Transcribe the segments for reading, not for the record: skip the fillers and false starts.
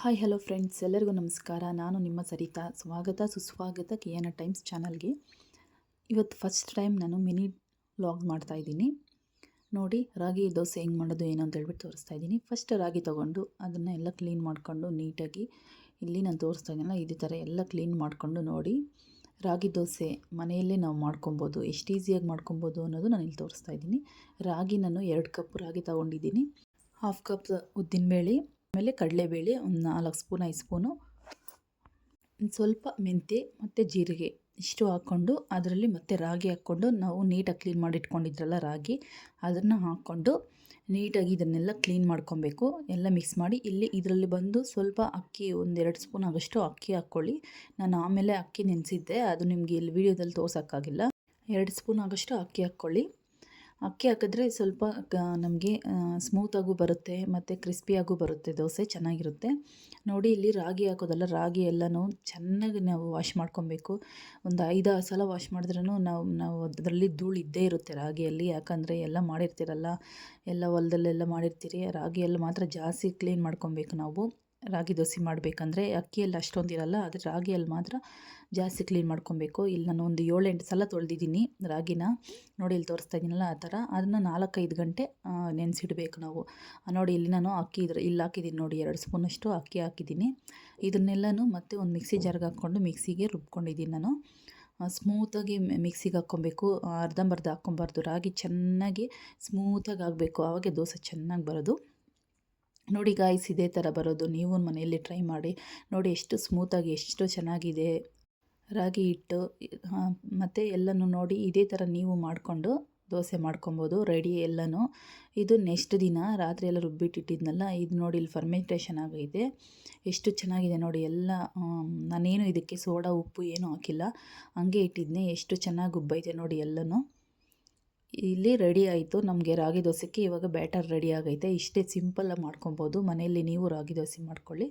Hi hello friends, ಎಲ್ಲರಿಗೂ ನಮಸ್ಕಾರ. ನಾನು ನಿಮ್ಮ ಸರಿತಾ. ಸುಸ್ವಾಗತ KN ಟೈಮ್ಸ್ ಚಾನಲ್ಗೆ. ಇವತ್ತು ಫಸ್ಟ್ ಟೈಮ್ ನಾನು ಮಿನಿ ವ್ಲಾಗ್ ಮಾಡ್ತಾಯಿದ್ದೀನಿ. ನೋಡಿ, ರಾಗಿ ದೋಸೆ ಹೆಂಗೆ ಮಾಡೋದು ಏನು ಅಂತ ಹೇಳ್ಬಿಟ್ಟು ತೋರಿಸ್ತಾ ಇದ್ದೀನಿ. ಫಸ್ಟ್ ರಾಗಿ ತೊಗೊಂಡು ಅದನ್ನು ಎಲ್ಲ ಕ್ಲೀನ್ ಮಾಡಿಕೊಂಡು ನೀಟಾಗಿ ಇಲ್ಲಿ ನಾನು ತೋರಿಸ್ತಾ ಇದ್ದೀನಲ್ಲ ಇದೇ ಥರ ಎಲ್ಲ ಕ್ಲೀನ್ ಮಾಡಿಕೊಂಡು ನೋಡಿ, ರಾಗಿ ದೋಸೆ ಮನೆಯಲ್ಲೇ ನಾವು ಮಾಡ್ಕೊಬೋದು, ಎಷ್ಟು ಈಸಿಯಾಗಿ ಮಾಡ್ಕೊಬೋದು ಅನ್ನೋದು ನಾನು ಇಲ್ಲಿ ತೋರಿಸ್ತಾ ಇದ್ದೀನಿ. ರಾಗಿ ನಾನು 2 ಕಪ್ ರಾಗಿ ತೊಗೊಂಡಿದ್ದೀನಿ. ಹಾಫ್ ಕಪ್ ಉದ್ದಿನಬೇಳೆ, ಆಮೇಲೆ ಕಡಲೆಬೇಳೆ ಒಂದು 4 ಸ್ಪೂನ್ 5 ಸ್ಪೂನು, ಸ್ವಲ್ಪ ಮೆಂತ್ಯ ಮತ್ತು ಜೀರಿಗೆ ಇಷ್ಟು ಹಾಕ್ಕೊಂಡು ಅದರಲ್ಲಿ ಮತ್ತೆ ರಾಗಿ ಹಾಕ್ಕೊಂಡು ನಾವು ನೀಟಾಗಿ ಕ್ಲೀನ್ ಮಾಡಿ ಇಟ್ಕೊಂಡಿದ್ರಲ್ಲ ರಾಗಿ, ಅದನ್ನು ಹಾಕ್ಕೊಂಡು ನೀಟಾಗಿ ಇದನ್ನೆಲ್ಲ ಕ್ಲೀನ್ ಮಾಡ್ಕೊಬೇಕು. ಎಲ್ಲ ಮಿಕ್ಸ್ ಮಾಡಿ ಇಲ್ಲಿ ಇದರಲ್ಲಿ ಬಂದು ಸ್ವಲ್ಪ ಅಕ್ಕಿ ಒಂದು 2 ಸ್ಪೂನ್ ಆಗೋಷ್ಟು ಅಕ್ಕಿ ಹಾಕ್ಕೊಳ್ಳಿ. ನಾನು ಆಮೇಲೆ ಅಕ್ಕಿ ನೆನೆಸಿದ್ದೆ, ಅದು ನಿಮಗೆ ಇಲ್ಲಿ ವಿಡಿಯೋದಲ್ಲಿ ತೋರ್ಸೋಕ್ಕಾಗಿಲ್ಲ. 2 ಸ್ಪೂನ್ ಆಗೋಷ್ಟು ಅಕ್ಕಿ ಹಾಕ್ಕೊಳ್ಳಿ. ಅಕ್ಕಿ ಹಾಕಿದ್ರೆ ಸ್ವಲ್ಪ ನಮಗೆ ಸ್ಮೂತಾಗೂ ಬರುತ್ತೆ ಮತ್ತು ಕ್ರಿಸ್ಪಿಯಾಗೂ ಬರುತ್ತೆ, ದೋಸೆ ಚೆನ್ನಾಗಿರುತ್ತೆ. ನೋಡಿ, ಇಲ್ಲಿ ರಾಗಿ ಹಾಕೋದಲ್ಲ, ರಾಗಿ ಎಲ್ಲನೂ ಚೆನ್ನಾಗಿ ನಾವು ವಾಶ್ ಮಾಡ್ಕೊಬೇಕು. ಒಂದು 5-6 ಸಲ ವಾಶ್ ಮಾಡಿದ್ರೂ ನಾವು ಅದರಲ್ಲಿ ಧೂಳು ಇದ್ದೇ ಇರುತ್ತೆ ರಾಗಿಯಲ್ಲಿ. ಯಾಕಂದರೆ ಎಲ್ಲ ಮಾಡಿರ್ತೀರಲ್ಲ, ಎಲ್ಲ ಹೊಲದಲ್ಲೆಲ್ಲ ಮಾಡಿರ್ತೀರಿ, ರಾಗಿಯಲ್ಲಿ ಮಾತ್ರ ಜಾಸ್ತಿ ಕ್ಲೀನ್ ಮಾಡ್ಕೊಬೇಕು ನಾವು. ರಾಗಿ ದೋಸೆ ಮಾಡಬೇಕಂದ್ರೆ ಅಕ್ಕಿಯಲ್ಲಿ ಅಷ್ಟೊಂದಿರಲ್ಲ, ಆದರೆ ರಾಗಿಯಲ್ಲಿ ಮಾತ್ರ ಜಾಸ್ತಿ ಕ್ಲೀನ್ ಮಾಡ್ಕೊಬೇಕು. ಇಲ್ಲಿ ನಾನು ಒಂದು 7-8 ಸಲ ತೊಳೆದಿದ್ದೀನಿ ರಾಗಿನ. ನೋಡಿ, ಇಲ್ಲಿ ತೋರಿಸ್ತಾ ಇದ್ದೀನಲ್ಲ ಆ ಥರ. ಅದನ್ನು 4-5 ಗಂಟೆ ನೆನೆಸಿಡಬೇಕು ನಾವು. ನೋಡಿ, ಇಲ್ಲಿ ನಾನು ಅಕ್ಕಿ ಇಲ್ಲಿ ಹಾಕಿದ್ದೀನಿ ನೋಡಿ, 2 ಸ್ಪೂನಷ್ಟು ಅಕ್ಕಿ ಹಾಕಿದ್ದೀನಿ. ಇದನ್ನೆಲ್ಲನೂ ಮತ್ತೆ ಒಂದು ಮಿಕ್ಸಿ ಜಾರ್ಗೆ ಹಾಕ್ಕೊಂಡು ಮಿಕ್ಸಿಗೆ ರುಬ್ಕೊಂಡಿದ್ದೀನಿ ನಾನು. ಸ್ಮೂತಾಗಿ ಮಿಕ್ಸಿಗೆ ಹಾಕ್ಕೊಬೇಕು, ಅರ್ಧಂಬರ್ಧ ಹಾಕ್ಕೊಬಾರ್ದು. ರಾಗಿ ಚೆನ್ನಾಗಿ ಸ್ಮೂತಾಗಿ ಆಗಬೇಕು, ಆವಾಗೆ ದೋಸೆ ಚೆನ್ನಾಗಿ ಬರೋದು. ನೋಡಿ ಗಾಯ್ಸ್, ಇದೇ ಥರ ಬರೋದು. ನೀವು ಮನೆಯಲ್ಲಿ ಟ್ರೈ ಮಾಡಿ ನೋಡಿ, ಎಷ್ಟು ಸ್ಮೂತಾಗಿ ಎಷ್ಟು ಚೆನ್ನಾಗಿದೆ ರಾಗಿ ಹಿಟ್ಟು. ಮತ್ತು ಎಲ್ಲನೂ ನೋಡಿ ಇದೇ ಥರ ನೀವು ಮಾಡಿಕೊಂಡು ದೋಸೆ ಮಾಡ್ಕೊಬೋದು. ರೆಡಿ ಎಲ್ಲನೂ. ಇದು ನೆಕ್ಸ್ಟ್ ದಿನ ರಾತ್ರಿ ಎಲ್ಲ ರುಬ್ಬಿಟ್ಟಿಟ್ಟಿದ್ನಲ್ಲ, ಇದು ನೋಡಿ ಇಲ್ಲಿ ಫರ್ಮೆಂಟೇಷನ್ ಆಗೈತೆ. ಎಷ್ಟು ಚೆನ್ನಾಗಿದೆ ನೋಡಿ. ಎಲ್ಲ ನಾನೇನು ಇದಕ್ಕೆ ಸೋಡಾ ಉಪ್ಪು ಏನೂ ಹಾಕಿಲ್ಲ, ಹಂಗೆ ಇಟ್ಟಿದ್ದೆ. ಎಷ್ಟು ಚೆನ್ನಾಗಿ ಉಬ್ಬೈತೆ ನೋಡಿ ಎಲ್ಲನೂ. ಇಲ್ಲಿ ರೆಡಿ ಆಯಿತು ನಮಗೆ ರಾಗಿ ದೋಸೆಗೆ. ಇವಾಗ ಬ್ಯಾಟರ್ ರೆಡಿ ಆಗೈತೆ. ಇಷ್ಟೇ ಸಿಂಪಲ್ಲಾಗಿ ಮಾಡ್ಕೊಬೋದು ಮನೆಯಲ್ಲಿ. ನೀವು ರಾಗಿ ದೋಸೆ ಮಾಡ್ಕೊಳ್ಳಿ.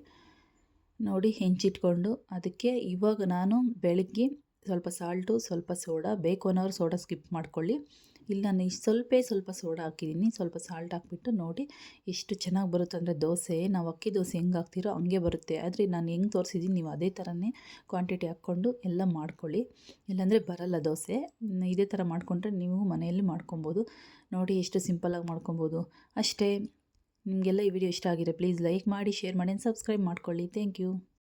ನೋಡಿ, ಹೆಂಚಿಟ್ಕೊಂಡು ಅದಕ್ಕೆ ಇವಾಗ ನಾನು ಬೆಳಗ್ಗೆ ಸ್ವಲ್ಪ ಸಾಲ್ಟು, ಸ್ವಲ್ಪ ಸೋಡಾ, ಬೇಕು ಅನ್ನೋರು ಸೋಡಾ ಸ್ಕಿಪ್ ಮಾಡ್ಕೊಳ್ಳಿ. ಇಲ್ಲಿ ನಾನು ಸ್ವಲ್ಪ ಸೋಡಾ ಹಾಕಿದ್ದೀನಿ, ಸ್ವಲ್ಪ ಸಾಲ್ಟ್ ಹಾಕ್ಬಿಟ್ಟು ನೋಡಿ ಎಷ್ಟು ಚೆನ್ನಾಗಿ ಬರುತ್ತೆ ಅಂದರೆ ದೋಸೆ. ನಾವು ಅಕ್ಕಿ ದೋಸೆ ಹೆಂಗೆ ಹಾಕ್ತಿರೋ ಹಂಗೆ ಬರುತ್ತೆ. ಆದರೆ ನಾನು ಹೆಂಗೆ ತೋರಿಸಿದ್ದೀನಿ ನೀವು ಅದೇ ಥರನೇ ಕ್ವಾಂಟಿಟಿ ಹಾಕ್ಕೊಂಡು ಎಲ್ಲ ಮಾಡ್ಕೊಳ್ಳಿ, ಇಲ್ಲಾಂದರೆ ಬರಲ್ಲ ದೋಸೆ. ಇದೇ ಥರ ಮಾಡಿಕೊಂಡ್ರೆ ನೀವು ಮನೆಯಲ್ಲಿ ಮಾಡ್ಕೊಬೋದು. ನೋಡಿ ಎಷ್ಟು ಸಿಂಪಲ್ಲಾಗಿ ಮಾಡ್ಕೊಬೋದು ಅಷ್ಟೇ. ನಿಮಗೆಲ್ಲ ಈ ವಿಡಿಯೋ ಇಷ್ಟ ಆಗಿದೆ ಪ್ಲೀಸ್ ಲೈಕ್ ಮಾಡಿ, ಶೇರ್ ಮಾಡಿ, ಸಬ್ಸ್ಕ್ರೈಬ್ ಮಾಡ್ಕೊಳ್ಳಿ. Thank you.